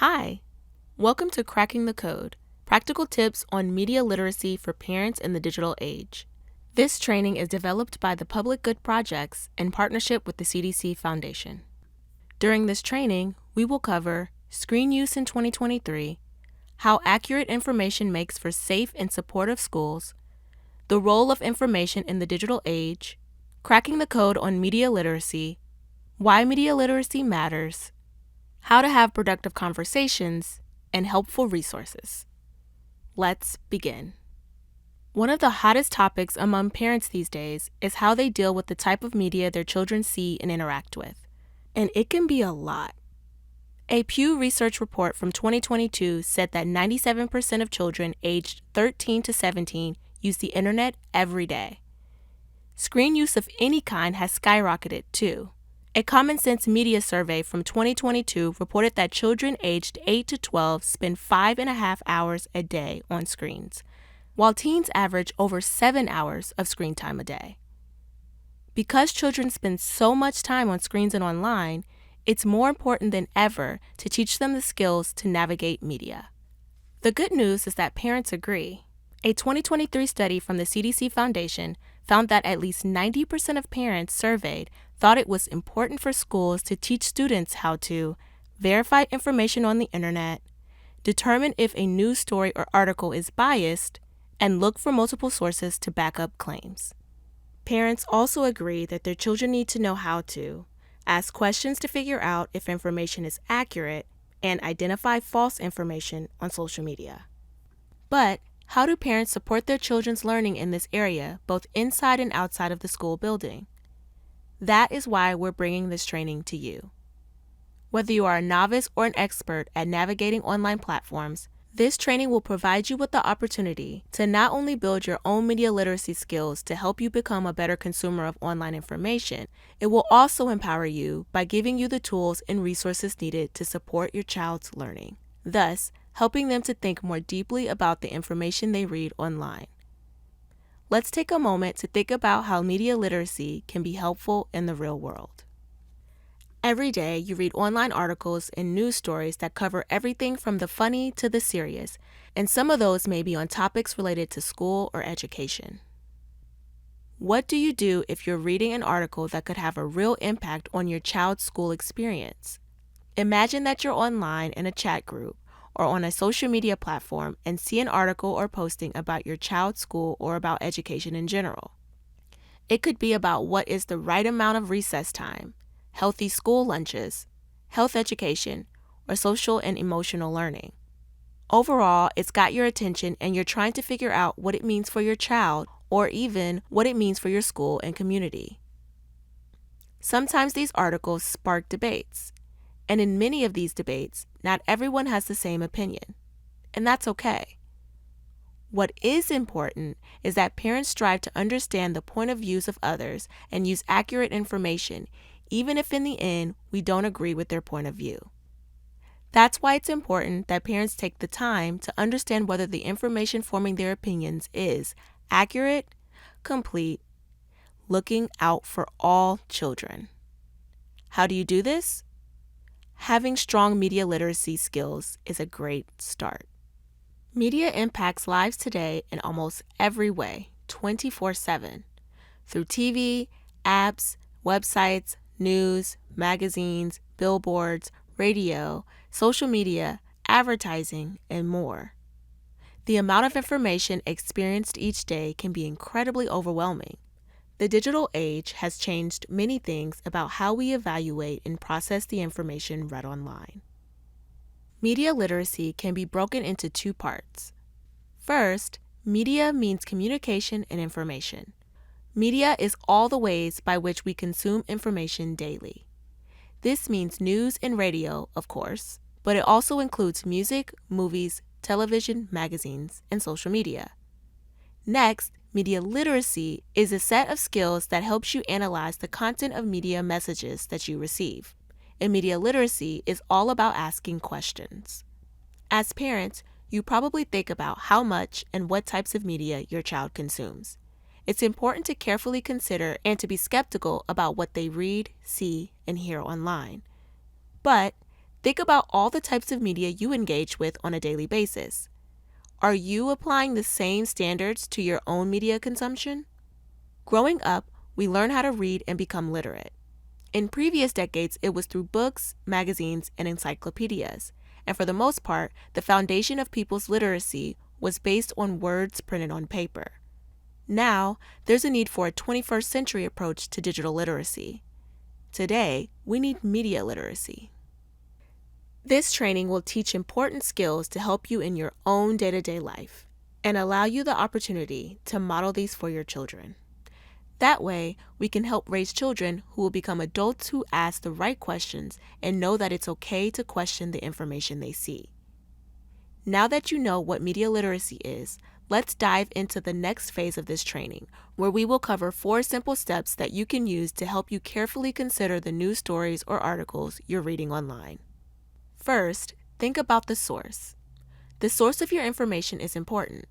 Hi, welcome to Cracking the Code, practical tips on media literacy for parents in the digital age. This training is developed by the Public Good Projects in partnership with the CDC Foundation. During this training, we will cover screen use in 2023, how accurate information makes for safe and supportive schools, the role of information in the digital age, cracking the code on media literacy, why media literacy matters, how to have productive conversations, and helpful resources. Let's begin. One of the hottest topics among parents these days is how they deal with the type of media their children see and interact with. And it can be a lot. A Pew Research report from 2022 said that 97% of children aged 13 to 17 use the internet every day. Screen use of any kind has skyrocketed too. A Common Sense Media survey from 2022 reported that children aged 8 to 12 spend 5.5 hours a day on screens, while teens average over 7 hours of screen time a day. Because children spend so much time on screens and online, it's more important than ever to teach them the skills to navigate media. The good news is that parents agree. A 2023 study from the CDC Foundation found that at least 90% of parents surveyed thought it was important for schools to teach students how to verify information on the internet, determine if a news story or article is biased, and look for multiple sources to back up claims. Parents also agree that their children need to know how to ask questions to figure out if information is accurate and identify false information on social media. But how do parents support their children's learning in this area, both inside and outside of the school building? That is why we're bringing this training to you. Whether you are a novice or an expert at navigating online platforms, this training will provide you with the opportunity to not only build your own media literacy skills to help you become a better consumer of online information, it will also empower you by giving you the tools and resources needed to support your child's learning, thus helping them to think more deeply about the information they read online. Let's take a moment to think about how media literacy can be helpful in the real world. Every day, you read online articles and news stories that cover everything from the funny to the serious, and some of those may be on topics related to school or education. What do you do if you're reading an article that could have a real impact on your child's school experience? Imagine that you're online in a chat group or on a social media platform and see an article or posting about your child's school or about education in general. It could be about what is the right amount of recess time, healthy school lunches, health education, or social and emotional learning. Overall, it's got your attention and you're trying to figure out what it means for your child or even what it means for your school and community. Sometimes these articles spark debates, and in many of these debates, not everyone has the same opinion, and that's okay. What is important is that parents strive to understand the point of views of others and use accurate information, even if in the end we don't agree with their point of view. That's why it's important that parents take the time to understand whether the information forming their opinions is accurate, complete, looking out for all children. How do you do this? Having strong media literacy skills is a great start. Media impacts lives today in almost every way, 24/7, through TV, apps, websites, news, magazines, billboards, radio, social media, advertising, and more. The amount of information experienced each day can be incredibly overwhelming. The digital age has changed many things about how we evaluate and process the information read online. Media literacy can be broken into two parts. First, media means communication and information. Media is all the ways by which we consume information daily. This means news and radio, of course, but it also includes music, movies, television, magazines, and social media. Next, media literacy is a set of skills that helps you analyze the content of media messages that you receive. And media literacy is all about asking questions. As parents, you probably think about how much and what types of media your child consumes. It's important to carefully consider and to be skeptical about what they read, see, and hear online. But Think about all the types of media you engage with on a daily basis. Are you applying the same standards to your own media consumption? Growing up, we learn how to read and become literate. In previous decades, it was through books, magazines, and encyclopedias, and for the most part, the foundation of people's literacy was based on words printed on paper. Now, there's a need for a 21st century approach to digital literacy. Today, we need media literacy. This training will teach important skills to help you in your own day-to-day life and allow you the opportunity to model these for your children. That way, we can help raise children who will become adults who ask the right questions and know that it's okay to question the information they see. Now that you know what media literacy is, let's dive into the next phase of this training, where we will cover 4 simple steps that you can use to help you carefully consider the news stories or articles you're reading online. First, think about the source. The source of your information is important.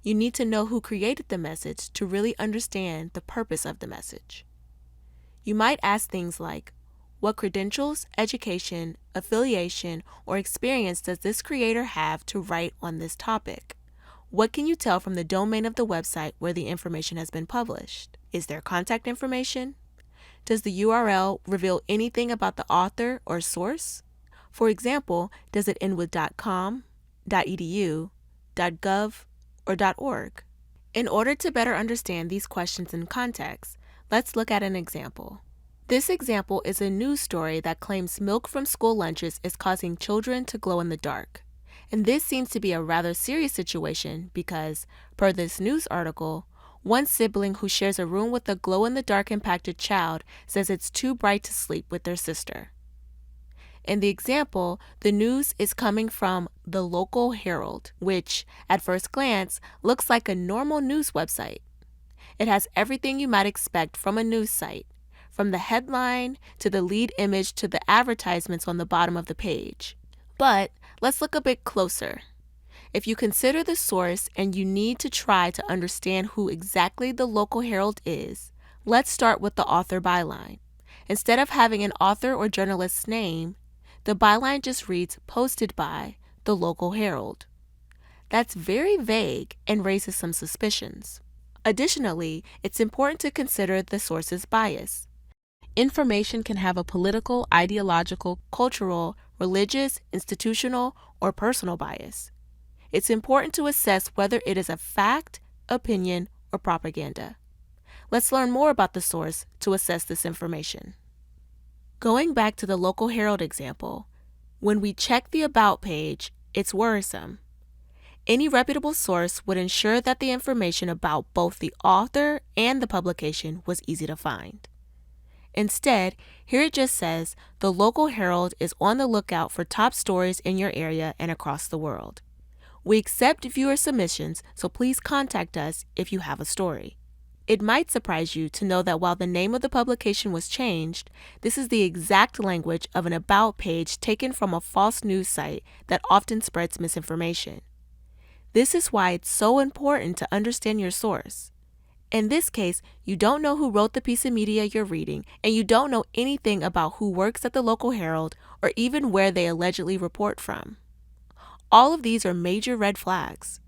You need to know who created the message to really understand the purpose of the message. You might ask things like, what credentials, education, affiliation, or experience does this creator have to write on this topic? What can you tell from the domain of the website where the information has been published? Is there contact information? Does the URL reveal anything about the author or source? For example, does it end with .com, .edu, .gov, or .org? In order to better understand these questions in context, let's look at an example. This example is a news story that claims milk from school lunches is causing children to glow in the dark. And this seems to be a rather serious situation because, per this news article, one sibling who shares a room with a glow-in-the-dark impacted child says it's too bright to sleep with their sister. In the example, the news is coming from the local Herald, which, at first glance, looks like a normal news website. It has everything you might expect from a news site, from the headline to the lead image to the advertisements on the bottom of the page. But let's look a bit closer. If you consider the source and you need to try to understand who exactly the local Herald is, let's start with the author byline. Instead of having an author or journalist's name, the byline just reads posted by the local Herald. That's very vague and raises some suspicions. Additionally, it's important to consider the source's bias. Information can have a political, ideological, cultural, religious, institutional, or personal bias. It's important to assess whether it is a fact, opinion, or propaganda. Let's learn more about the source to assess this information. Going back to the local Herald example, when we check the About page, it's worrisome. Any reputable source would ensure that the information about both the author and the publication was easy to find. Instead, here it just says, the local Herald is on the lookout for top stories in your area and across the world. We accept viewer submissions, so please contact us if you have a story. It might surprise you to know that while the name of the publication was changed, this is the exact language of an About page taken from a false news site that often spreads misinformation. This is why it's so important to understand your source. In this case, you don't know who wrote the piece of media you're reading, and you don't know anything about who works at the local Herald or even where they allegedly report from. All of these are major red flags.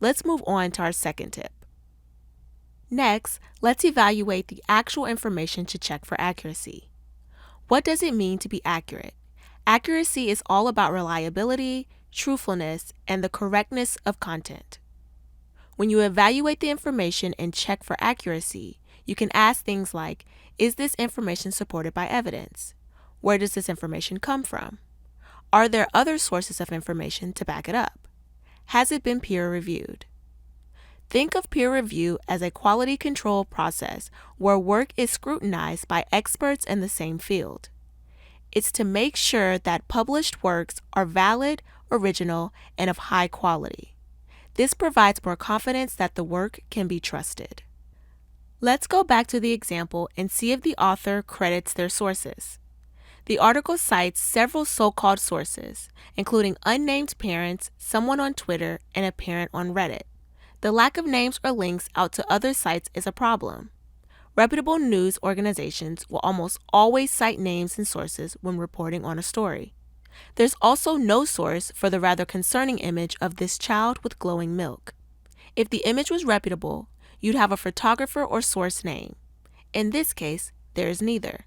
Let's move on to our second tip. Next, let's evaluate the actual information to check for accuracy. What does it mean to be accurate? Accuracy is all about reliability, truthfulness, and the correctness of content. When you evaluate the information and check for accuracy, you can ask things like, is this information supported by evidence? Where does this information come from? Are there other sources of information to back it up? Has it been peer reviewed? Think of peer review as a quality control process where work is scrutinized by experts in the same field. It's to make sure that published works are valid, original, and of high quality. This provides more confidence that the work can be trusted. Let's go back to the example and see if the author credits their sources. The article cites several so-called sources, including unnamed parents, someone on Twitter, and a parent on Reddit. The lack of names or links out to other sites is a problem. Reputable news organizations will almost always cite names and sources when reporting on a story. There's also no source for the rather concerning image of this child with glowing milk. If the image was reputable, you'd have a photographer or source name. In this case, there is neither.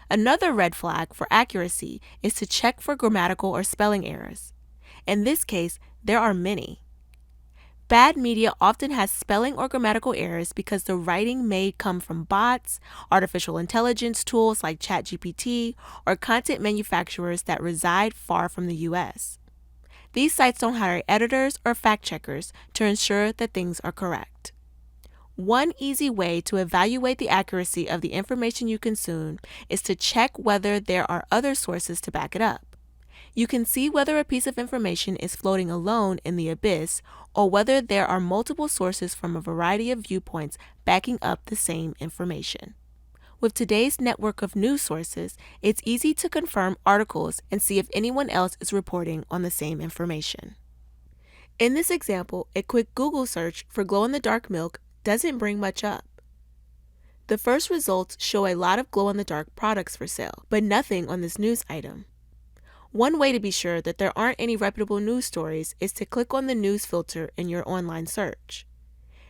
Another red flag for accuracy is to check for grammatical or spelling errors. In this case, there are many. Bad media often has spelling or grammatical errors because the writing may come from bots, artificial intelligence tools like ChatGPT, or content manufacturers that reside far from the US. These sites don't hire editors or fact checkers to ensure that things are correct. One easy way to evaluate the accuracy of the information you consume is to check whether there are other sources to back it up. You can see whether a piece of information is floating alone in the abyss or whether there are multiple sources from a variety of viewpoints backing up the same information. With today's network of news sources, it's easy to confirm articles and see if anyone else is reporting on the same information. In this example, a quick Google search for glow-in-the-dark milk doesn't bring much up. The first results show a lot of glow-in-the-dark products for sale, but nothing on this news item. One way to be sure that there aren't any reputable news stories is to click on the news filter in your online search.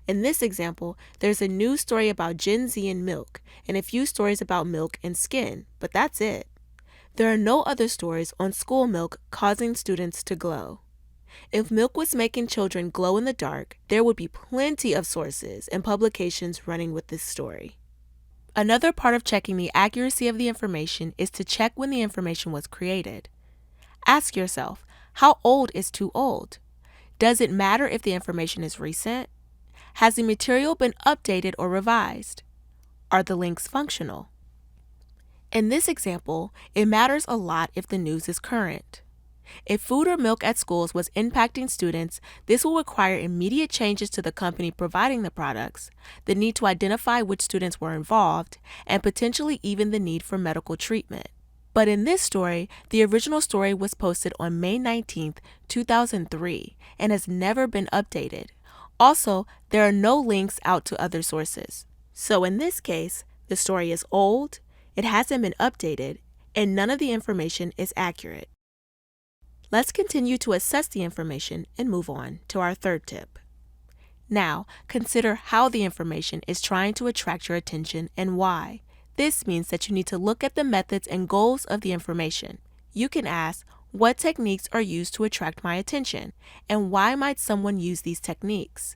In this example, there's a news story about Gen Z and milk, and a few stories about milk and skin, but that's it. There are no other stories on school milk causing students to glow. If milk was making children glow in the dark, there would be plenty of sources and publications running with this story. Another part of checking the accuracy of the information is to check when the information was created. Ask yourself, how old is too old? Does it matter if the information is recent? Has the material been updated or revised? Are the links functional? In this example, it matters a lot if the news is current. If food or milk at schools was impacting students, this will require immediate changes to the company providing the products, the need to identify which students were involved, and potentially even the need for medical treatment. But in this story, the original story was posted on May 19, 2003, and has never been updated. Also, there are no links out to other sources. So in this case, the story is old, it hasn't been updated, and none of the information is accurate. Let's continue to assess the information and move on to our third tip. Now, consider how the information is trying to attract your attention and why. This means that you need to look at the methods and goals of the information. You can ask, what techniques are used to attract my attention, and why might someone use these techniques?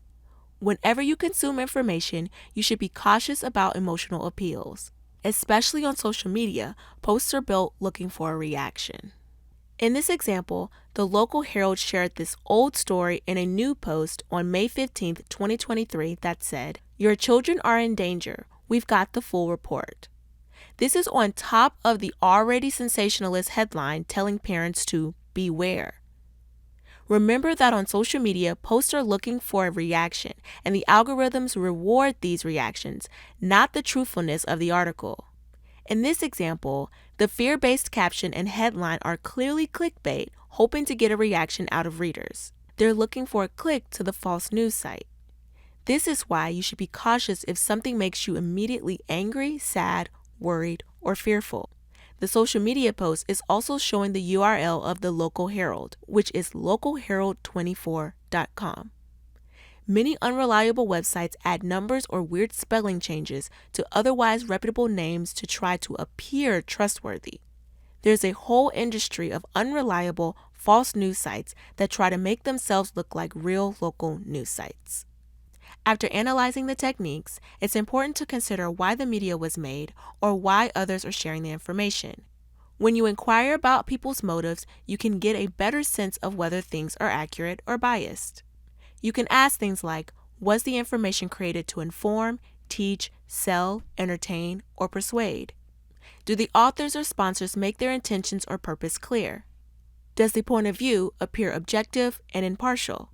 Whenever you consume information, you should be cautious about emotional appeals. Especially on social media, posts are built looking for a reaction. In this example, the local Herald shared this old story in a new post on May 15, 2023 that said, "Your children are in danger. We've got the full report." This is on top of the already sensationalist headline telling parents to beware. Remember that on social media, posts are looking for a reaction, and the algorithms reward these reactions, not the truthfulness of the article. In this example, the fear-based caption and headline are clearly clickbait, hoping to get a reaction out of readers. They're looking for a click to the false news site. This is why you should be cautious if something makes you immediately angry, sad, worried, or fearful. The social media post is also showing the URL of the local Herald, which is localherald24.com. Many unreliable websites add numbers or weird spelling changes to otherwise reputable names to try to appear trustworthy. There's a whole industry of unreliable, false news sites that try to make themselves look like real local news sites. After analyzing the techniques, it's important to consider why the media was made or why others are sharing the information. When you inquire about people's motives, you can get a better sense of whether things are accurate or biased. You can ask things like, was the information created to inform, teach, sell, entertain, or persuade? Do the authors or sponsors make their intentions or purpose clear? Does the point of view appear objective and impartial?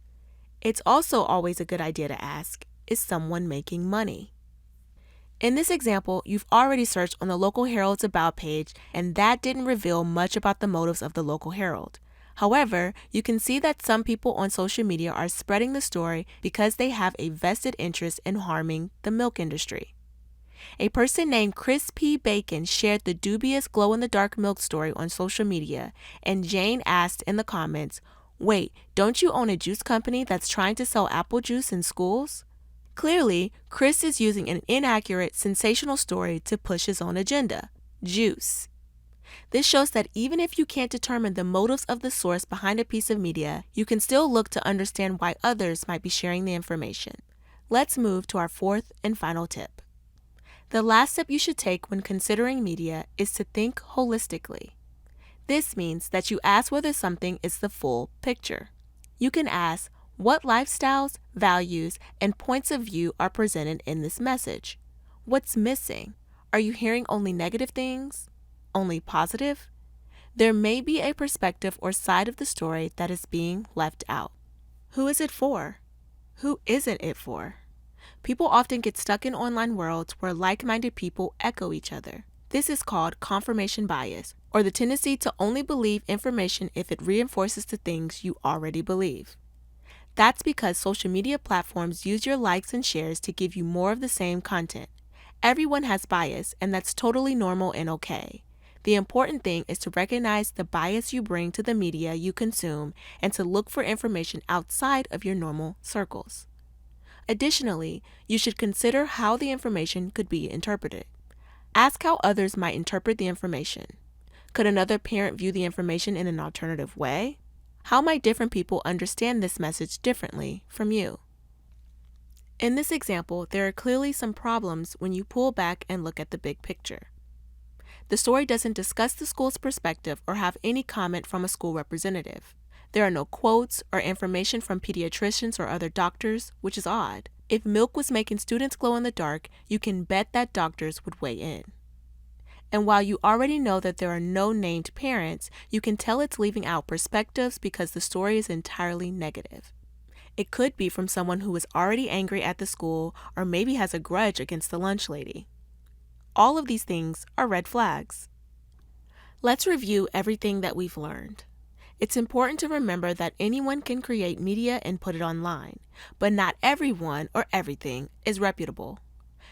It's also always a good idea to ask, is someone making money? In this example, you've already searched on the local Herald's About page, and that didn't reveal much about the motives of the local Herald. However, you can see that some people on social media are spreading the story because they have a vested interest in harming the milk industry. A person named Chris P. Bacon shared the dubious glow-in-the-dark milk story on social media, and Jane asked in the comments, "Wait, don't you own a juice company that's trying to sell apple juice in schools?" Clearly, Chris is using an inaccurate, sensational story to push his own agenda: juice. This shows that even if you can't determine the motives of the source behind a piece of media, you can still look to understand why others might be sharing the information. Let's move to our fourth and final tip. The last step you should take when considering media is to think holistically. This means that you ask whether something is the full picture. You can ask, what lifestyles, values, and points of view are presented in this message? What's missing? Are you hearing only negative things? Only positive? There may be a perspective or side of the story that is being left out. Who is it for? Who isn't it for? People often get stuck in online worlds where like-minded people echo each other. This is called confirmation bias, or the tendency to only believe information if it reinforces the things you already believe. That's because social media platforms use your likes and shares to give you more of the same content. Everyone has bias, and that's totally normal and okay. The important thing is to recognize the bias you bring to the media you consume and to look for information outside of your normal circles. Additionally, you should consider how the information could be interpreted. Ask how others might interpret the information. Could another parent view the information in an alternative way? How might different people understand this message differently from you? In this example, there are clearly some problems when you pull back and look at the big picture. The story doesn't discuss the school's perspective or have any comment from a school representative. There are no quotes or information from pediatricians or other doctors, which is odd. If milk was making students glow in the dark, you can bet that doctors would weigh in. And while you already know that there are no named parents, you can tell it's leaving out perspectives because the story is entirely negative. It could be from someone who is already angry at the school or maybe has a grudge against the lunch lady. All of these things are red flags. Let's review everything that we've learned. It's important to remember that anyone can create media and put it online, but not everyone or everything is reputable.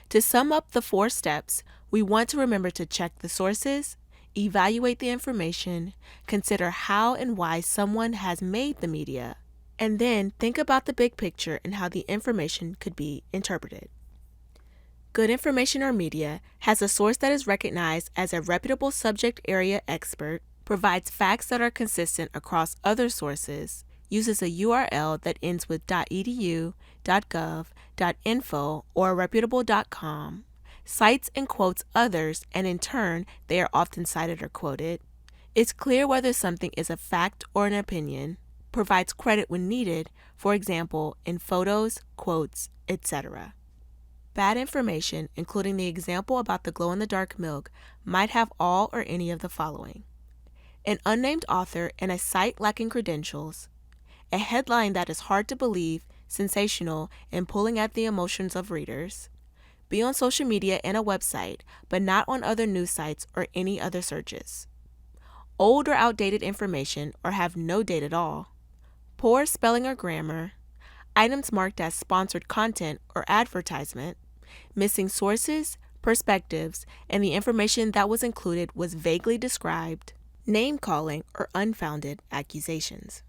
To sum up the 4 steps, we want to remember to check the sources, evaluate the information, consider how and why someone has made the media, and then think about the big picture and how the information could be interpreted. Good information or media has a source that is recognized as a reputable subject area expert, provides facts that are consistent across other sources, uses a URL that ends with .edu, .gov, .info, or reputable.com, cites and quotes others, and in turn, they are often cited or quoted, is clear whether something is a fact or an opinion, provides credit when needed, for example, in photos, quotes, etc. Bad information, including the example about the glow-in-the-dark milk, might have all or any of the following: an unnamed author and a site lacking credentials, a headline that is hard to believe, sensational, and pulling at the emotions of readers, be on social media and a website, but not on other news sites or any other searches, old or outdated information or have no date at all, poor spelling or grammar, items marked as sponsored content or advertisement, missing sources, perspectives, and the information that was included was vaguely described, name-calling, or unfounded accusations.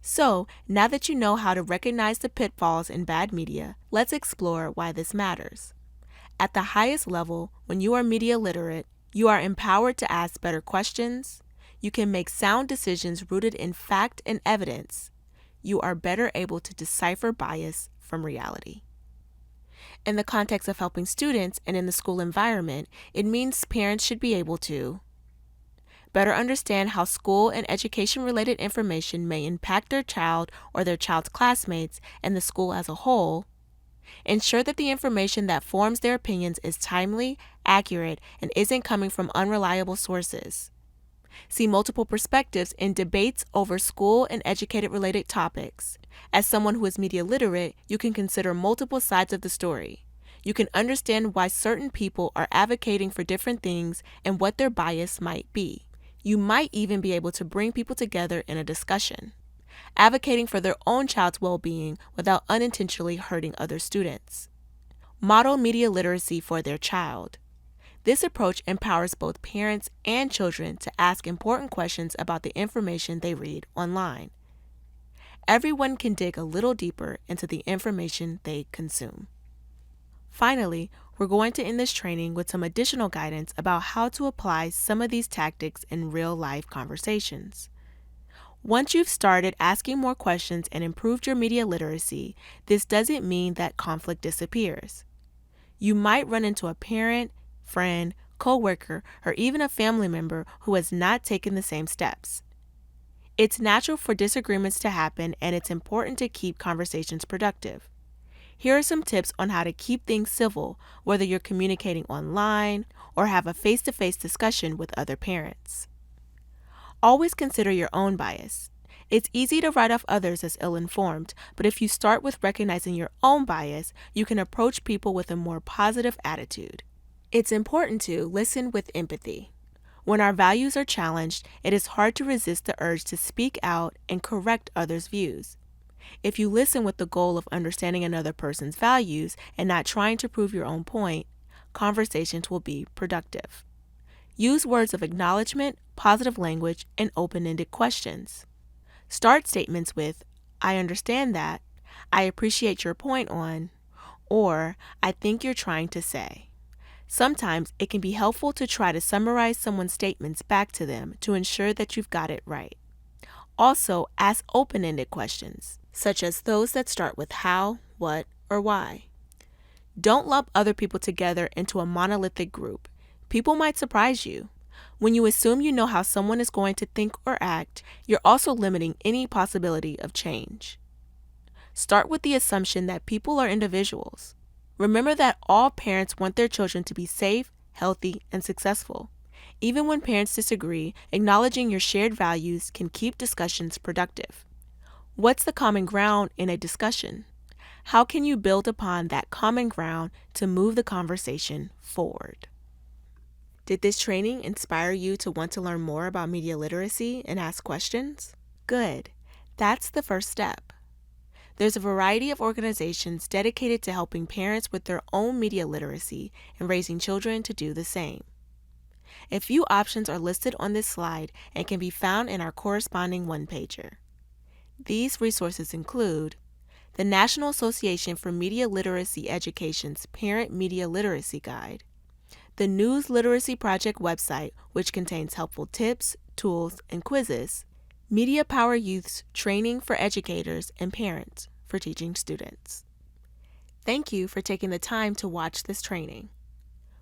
So, now that you know how to recognize the pitfalls in bad media, let's explore why this matters. At the highest level, when you are media literate, you are empowered to ask better questions. You can make sound decisions rooted in fact and evidence. You are better able to decipher bias from reality. In the context of helping students and in the school environment, it means parents should be able to better understand how school and education-related information may impact their child or their child's classmates and the school as a whole, ensure that the information that forms their opinions is timely, accurate, and isn't coming from unreliable sources. See multiple perspectives in debates over school and educated-related topics. As someone who is media literate, you can consider multiple sides of the story. You can understand why certain people are advocating for different things and what their bias might be. You might even be able to bring people together in a discussion, advocating for their own child's well-being without unintentionally hurting other students. Model media literacy for their child. This approach empowers both parents and children to ask important questions about the information they read online. Everyone can dig a little deeper into the information they consume. Finally, we're going to end this training with some additional guidance about how to apply some of these tactics in real-life conversations. Once you've started asking more questions and improved your media literacy, this doesn't mean that conflict disappears. You might run into a parent, friend, coworker, or even a family member who has not taken the same steps. It's natural for disagreements to happen, and it's important to keep conversations productive. Here are some tips on how to keep things civil, whether you're communicating online or have a face-to-face discussion with other parents. Always consider your own bias. It's easy to write off others as ill-informed, but if you start with recognizing your own bias, you can approach people with a more positive attitude. It's important to listen with empathy. When our values are challenged, it is hard to resist the urge to speak out and correct others' views. If you listen with the goal of understanding another person's values and not trying to prove your own point, conversations will be productive. Use words of acknowledgement, positive language, and open-ended questions. Start statements with, "I understand that," "I appreciate your point on," or "I think you're trying to say." Sometimes it can be helpful to try to summarize someone's statements back to them to ensure that you've got it right. Also, ask open-ended questions, such as those that start with how, what, or why. Don't lump other people together into a monolithic group. People might surprise you. When you assume you know how someone is going to think or act, you're also limiting any possibility of change. Start with the assumption that people are individuals. Remember that all parents want their children to be safe, healthy, and successful. Even when parents disagree, acknowledging your shared values can keep discussions productive. What's the common ground in a discussion? How can you build upon that common ground to move the conversation forward? Did this training inspire you to want to learn more about media literacy and ask questions? Good. That's the first step. There's a variety of organizations dedicated to helping parents with their own media literacy and raising children to do the same. A few options are listed on this slide and can be found in our corresponding one-pager. These resources include the National Association for Media Literacy Education's Parent Media Literacy Guide, the News Literacy Project website, which contains helpful tips, tools, and quizzes, Media Power Youth's Training for Educators and Parents for teaching students. Thank you for taking the time to watch this training.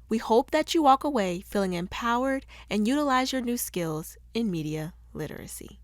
We hope that you walk away feeling empowered and utilize your new skills in media literacy.